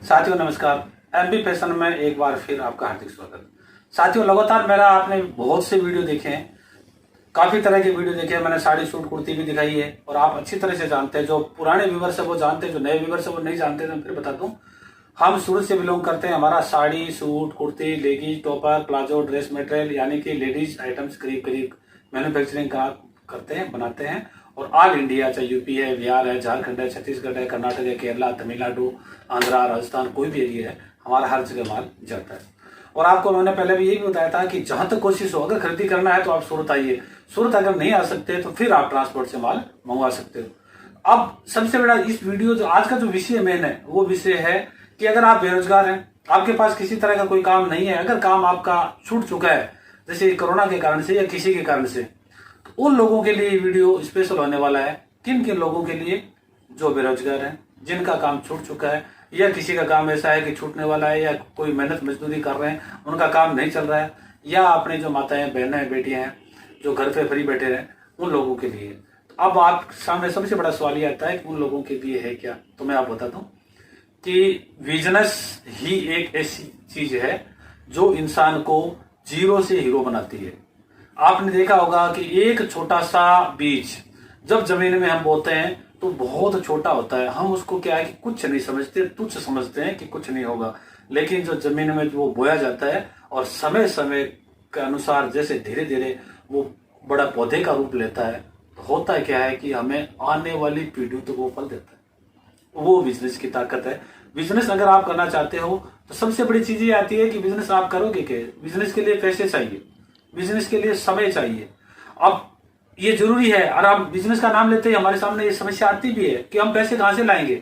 साथियों नमस्कार। MB fashion में एक बार फिर आपका हार्दिक स्वागत। साथियों लगातार मेरा आपने बहुत से वीडियो देखे हैं, काफी तरह के वीडियो देखे हैं। मैंने साड़ी सूट कुर्ती भी दिखाई है और आप अच्छी तरह से जानते हैं। जो पुराने व्यूवर्स है वो जानते हैं, जो नए व्यूवर्स है वो नहीं जानते। तो फिर बता दूं, हम सूरत से बिलोंग करते हैं। हमारा sari suit kurti leggings topper palazzo dress material यानी कि लेडीज आइटम्स करीब करीब मैन्युफैक्चरिंग का करते हैं, बनाते हैं। और ऑल इंडिया, चाहे यूपी है, बिहार है, झारखंड है, छत्तीसगढ़ है, कर्नाटक है, केरला, तमिलनाडु, आंध्रा, राजस्थान, कोई भी एरिया है, हमारा हर जगह माल जाता है। और आपको मैंने पहले भी यही बताया था कि जहां तक कोशिश हो, अगर खरीदी करना है तो आप सूरत आइए। सूरत अगर नहीं आ सकते तो फिर आप ट्रांसपोर्ट से माल मंगवा सकते हो। अब सबसे बड़ा इस वीडियो जो आज का जो विषय मेन है वो विषय है कि अगर आप बेरोजगार हैं, आपके पास किसी तरह का कोई काम नहीं है, अगर काम आपका छूट चुका है जैसे कोरोना के कारण से या किसी के कारण से, तो उन लोगों के लिए वीडियो स्पेशल होने वाला है। किन किन लोगों के लिए? जो बेरोजगार हैं, जिनका काम छूट चुका है या किसी का काम ऐसा है कि छूटने वाला है, या कोई मेहनत मजदूरी कर रहे हैं उनका काम नहीं चल रहा है, या अपने जो माताएं बहनें बेटियां हैं जो घर पे फ्री बैठे हैं, उन लोगों के लिए। तो अब आप सामने सबसे बड़ा सवाल ये आता है कि उन लोगों के लिए है क्या। तो मैं आप बताता हूँ कि बिजनेस ही एक ऐसी चीज है जो इंसान को जीरो से हीरो बनाती है। आपने देखा होगा कि एक छोटा सा बीज जब जमीन में हम बोते हैं तो बहुत छोटा होता है। हम उसको क्या है कि कुछ नहीं समझते, तुच्छ समझते हैं कि कुछ नहीं होगा। लेकिन जो जमीन में वो बोया जाता है और समय समय के अनुसार जैसे धीरे धीरे वो बड़ा पौधे का रूप लेता है, तो होता क्या है कि हमें आने वाली पीढ़ी तो वो फल देता है। वो बिजनेस की ताकत है। बिजनेस अगर आप करना चाहते हो तो सबसे बड़ी चीज ये आती है कि बिजनेस आप करोगे क्या। बिजनेस के लिए पैसे चाहिए, बिजनेस के लिए समय चाहिए। अब ये जरूरी है। और आप बिजनेस का नाम लेते ही हमारे सामने ये समस्या आती भी है कि हम पैसे कहां से लाएंगे,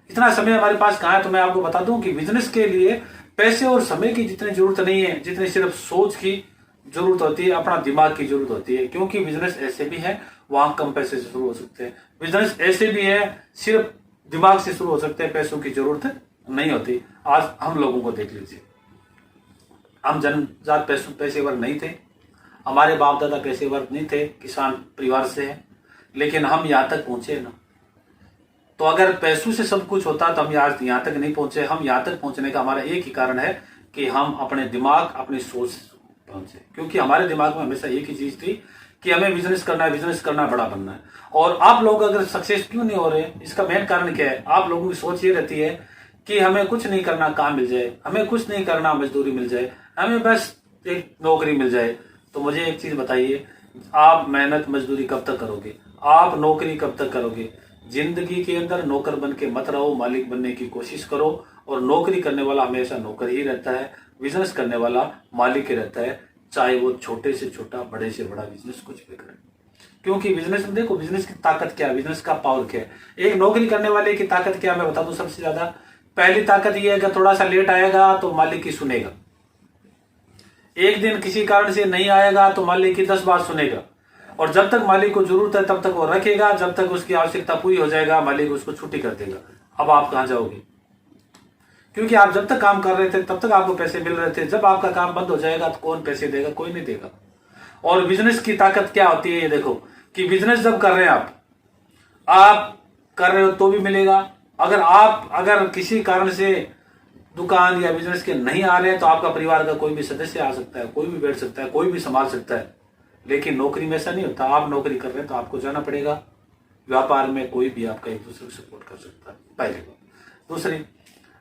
इतना समय हमारे पास कहां है। तो मैं आपको बता दूं कि बिजनेस के लिए पैसे और समय की जितनी जरूरत नहीं है, जितनी सिर्फ सोच की जरूरत होती है, अपना दिमाग की जरूरत होती है। क्योंकि बिजनेस ऐसे भी है वहां कम पैसे से शुरू हो सकते हैं, बिजनेस ऐसे भी है सिर्फ दिमाग से शुरू हो सकते हैं, पैसों की जरूरत नहीं होती। आज हम लोगों को देख लीजिए, हम जन्मजात पेशेवर नहीं थे, हमारे बाप दादा पेशेवर नहीं थे, किसान परिवार से है, लेकिन हम यहां तक पहुंचे ना। तो अगर पैसों से सब कुछ होता तो हम आज यहां तक नहीं पहुंचे। हम यहां तक पहुंचने का हमारा एक ही कारण है कि हम अपने दिमाग अपनी सोच पहुंचे। क्योंकि हमारे दिमाग में हमेशा एक ही चीज थी कि हमें बिजनेस करना है, बिजनेस करना है, बड़ा बनना है। और आप लोग अगर सक्सेस क्यों नहीं हो रहे, इसका मेन कारण क्या है? आप लोगों की सोच ये रहती है कि हमें कुछ नहीं करना काम मिल जाए, हमें कुछ नहीं करना मजदूरी मिल जाए, हमें बस एक नौकरी मिल जाए। तो मुझे एक चीज बताइए, आप मेहनत मजदूरी कब तक करोगे? आप नौकरी कब तक करोगे? जिंदगी के अंदर नौकर बन के मत रहो, मालिक बनने की कोशिश करो। और नौकरी करने वाला हमेशा नौकर ही रहता है, बिजनेस करने वाला मालिक ही रहता है, चाहे वो छोटे से छोटा बड़े से बड़ा बिजनेस कुछ भी करे। क्योंकि बिजनेस में देखो, बिजनेस की ताकत क्या है, बिजनेस का पावर क्या है। एक नौकरी करने वाले की ताकत क्या है मैं बता दूं। सबसे ज्यादा पहली ताकत यह है कि थोड़ा सा लेट आएगा तो मालिक की सुनेगा। एक दिन किसी कारण से नहीं आएगा तो मालिक की 10 बात सुनेगा। और जब तक मालिक को जरूरत है तब तक वो रखेगा, जब तक उसकी आवश्यकता पूरी हो जाएगा मालिक उसको छुट्टी कर देगा। अब आप कहां जाओगे? क्योंकि आप जब तक काम कर रहे थे तब तक आपको पैसे मिल रहे थे। जब आपका काम बंद हो जाएगा तो कौन पैसे देगा? कोई नहीं देगा। और बिजनेस की ताकत क्या होती है ये देखो, कि बिजनेस जब कर रहे हैं आप कर रहे हो तो भी मिलेगा। अगर किसी कारण से दुकान या बिजनेस के नहीं आ रहे हैं तो आपका परिवार का कोई भी सदस्य आ सकता है, कोई भी बैठ सकता है, कोई भी संभाल सकता है। लेकिन नौकरी में ऐसा नहीं होता। आप नौकरी कर रहे हैं तो आपको जाना पड़ेगा। व्यापार में कोई भी आपका एक दूसरे को सपोर्ट कर सकता है, पहली बात। दूसरी,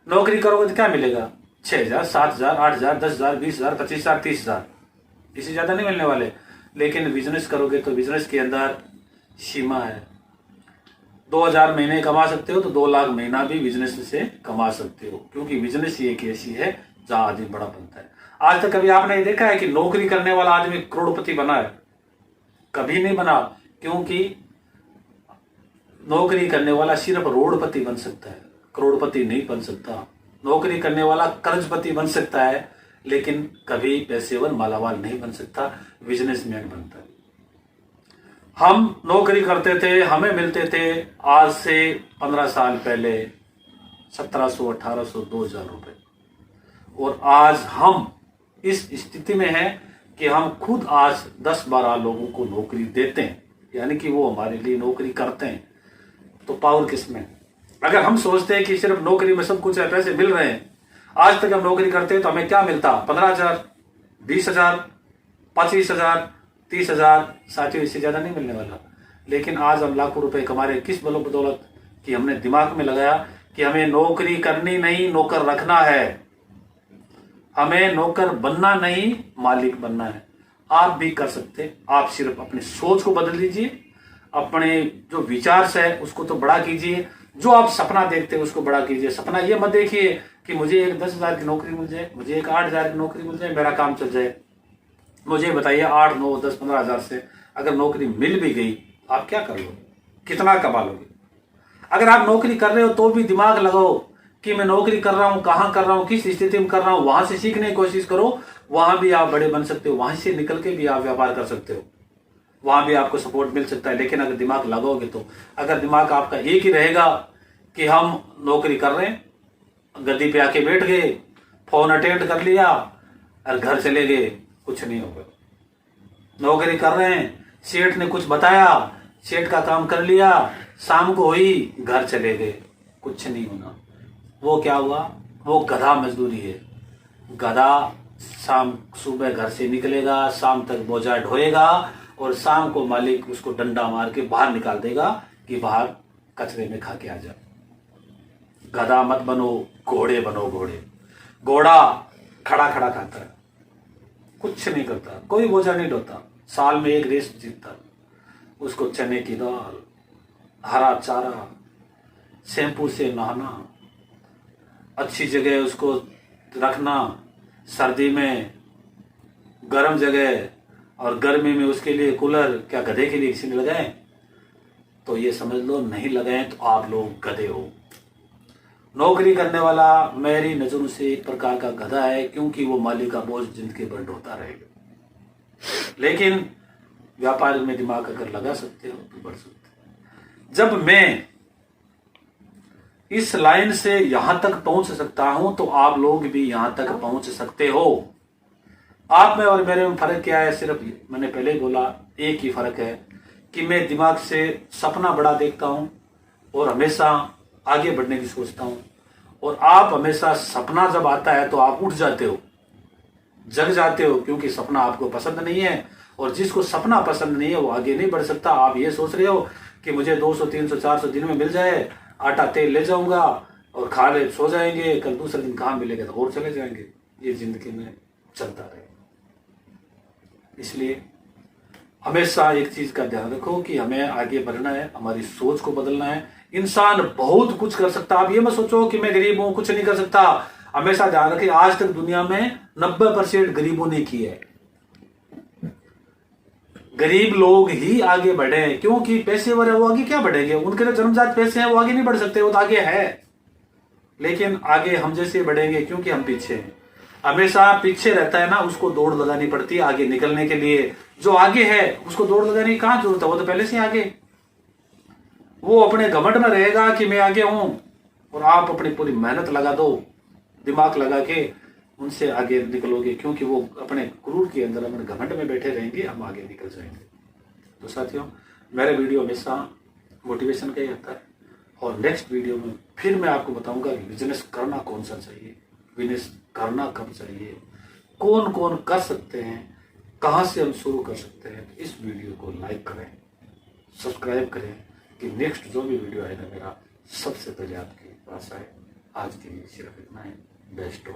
नौकरी करोगे तो क्या मिलेगा? 6,000, 7,000, 8,000, 10,000, 20,000, 25,000, 30,000, इससे ज्यादा नहीं मिलने वाले। लेकिन बिजनेस करोगे तो बिजनेस के अंदर सीमा है। 2,000 महीने कमा सकते हो तो 2 लाख महीना भी बिजनेस से कमा सकते हो। क्योंकि बिजनेस ही एक ऐसी है जहां आदमी बड़ा बनता है। आज तक कभी आपने ये देखा है कि नौकरी करने वाला आदमी करोड़पति बना है? कभी नहीं बना। क्योंकि नौकरी करने वाला सिर्फ रोडपति बन सकता है, करोड़पति नहीं बन सकता। नौकरी करने वाला कर्जपति बन सकता है, लेकिन कभी पेशेवर मालामाल नहीं बन सकता, बिजनेसमैन बनता है। हम नौकरी करते थे, हमें मिलते थे आज से 15 साल पहले 1700, 1800, 2000 रुपए। और आज हम इस स्थिति में हैं कि हम खुद आज 10-12 लोगों को नौकरी देते हैं, यानी कि वो हमारे लिए नौकरी करते हैं। तो पावर किसमें? अगर हम सोचते हैं कि सिर्फ नौकरी में सब कुछ है, पैसे मिल रहे हैं, आज तक हम नौकरी करते हैं तो हमें क्या मिलता? 15,000, 20,000, 25,000, 30,000। साथियों, इससे ज्यादा नहीं मिलने वाला। लेकिन आज हम लाखों रुपए कमा रहे हैं, किस बदौलत? कि हमने दिमाग में लगाया कि हमें नौकरी करनी नहीं, नौकर रखना है। हमें नौकर बनना नहीं, मालिक बनना है। आप भी कर सकते हैं। आप सिर्फ अपनी सोच को बदल दीजिए, अपने जो विचार है उसको तो बड़ा कीजिए, जो आप सपना देखते हैं उसको बड़ा कीजिए। सपना ये मत देखिए कि मुझे एक 10,000 की नौकरी मिल जाए, मुझे एक 8,000 की नौकरी मिल जाए, मेरा काम चल जाए। मुझे बताइए 8, 9, 10, 15,000 से अगर नौकरी मिल भी गई, आप क्या कर लोगे? कितना कमा लोगे? अगर आप नौकरी कर रहे हो तो भी दिमाग लगाओ कि मैं नौकरी कर रहा हूं, कहां कर रहा हूं, किस स्थिति में कर रहा हूं, वहां से सीखने की कोशिश करो। वहां भी आप बड़े बन सकते हो, वहां से निकल के भी आप व्यापार कर सकते हो, वहां भी आपको सपोर्ट मिल सकता है। लेकिन अगर दिमाग लगाओगे तो, अगर दिमाग आपका एक ही रहेगा कि हम नौकरी कर रहे हैं, गद्दी पे आके बैठ गए, फोन अटेंड कर लिया और घर चले गए, कुछ नहीं होगा। नौकरी कर रहे हैं, सेठ ने कुछ बताया, सेठ का काम कर लिया, शाम को हुई, घर चले गए, कुछ नहीं होना। वो क्या हुआ? वो गधा मजदूरी है। गधा सुबह घर से निकलेगा, शाम तक बोझा ढोएगा और शाम को मालिक उसको डंडा मार के बाहर निकाल देगा कि बाहर कचरे में खा के आ जा। गधा मत बनो, घोड़े बनो। घोड़ा खड़ा खड़ा खाता है, कुछ नहीं करता, कोई बोझा नहीं ढोता, साल में एक रेस जीतता। उसको चने की दाल, हरा चारा, शैम्पू से नहाना, अच्छी जगह उसको रखना, सर्दी में गर्म जगह और गर्मी में उसके लिए कूलर। क्या गधे के लिए किसी ने लगाए? तो ये समझ लो नहीं लगाए तो आप लोग गधे हो। नौकरी करने वाला मेरी नजरों से एक प्रकार का गधा है, क्योंकि वो मालिक का बोझ जिंदगी भर ढोता रहेगा। लेकिन व्यापार में दिमाग अगर लगा सकते हो तो बढ़ सकते हो। जब मैं इस लाइन से यहां तक पहुंच सकता हूं तो आप लोग भी यहां तक पहुंच सकते हो। आप में और मेरे में फर्क क्या है? सिर्फ मैंने पहले ही बोला, एक ही फर्क है कि मैं दिमाग से सपना बड़ा देखता हूं और हमेशा आगे बढ़ने की सोचता हूं, और आप हमेशा सपना जब आता है तो आप उठ जाते हो, जग जाते हो, क्योंकि सपना आपको पसंद नहीं है। और जिसको सपना पसंद नहीं है वो आगे नहीं बढ़ सकता। आप ये सोच रहे हो कि मुझे 200, 300, 400 दिन में मिल जाए, आटा तेल ले जाऊंगा और खा ले सो जाएंगे, कल दूसरे दिन कहां मिलेगा तो और चले जाएंगे। ये जिंदगी में चलता रहे। इसलिए हमेशा एक चीज का ध्यान रखो कि हमें आगे बढ़ना है, हमारी सोच को बदलना है। इंसान बहुत कुछ कर सकता है। आप ये मत सोचो कि मैं गरीब हूं, कुछ नहीं कर सकता। हमेशा ध्यान रखें, आज तक दुनिया में 90% गरीबों ने की है। गरीब लोग ही आगे बढ़े, क्योंकि पैसेवर है वो आगे क्या बढ़ेंगे? उनके तो जन्मजात पैसे हैं, वो आगे नहीं बढ़ सकते, वो तो आगे है। लेकिन आगे हम जैसे बढ़ेंगे क्योंकि हम पीछे हैं। हमेशा पीछे रहता है ना, उसको दौड़ लगानी पड़ती है आगे निकलने के लिए। जो आगे है उसको दौड़ लगाने की कहां जरूरत है? वो तो पहले से आगे। वो अपने घमंड में रहेगा कि मैं आगे हूं, और आप अपनी पूरी मेहनत लगा दो, दिमाग लगा के उनसे आगे निकलोगे, क्योंकि वो अपने क्रूर के अंदर, अपने घमंड में बैठे रहेंगे, हम आगे निकल जाएंगे। तो साथियों, मेरा वीडियो हमेशा मोटिवेशन का ही आता है, और नेक्स्ट वीडियो में फिर मैं आपको बताऊंगा कि बिजनेस करना कौन सा चाहिए, बिजनेस करना कब चाहिए, कौन कौन कर सकते हैं, कहां से हम शुरू कर सकते हैं। तो इस वीडियो को लाइक करें, सब्सक्राइब करें कि नेक्स्ट जो भी वीडियो आएगा मेरा सबसे पहले आपके पास आए। आज के लिए सिर्फ इतना ही। बेस्ट।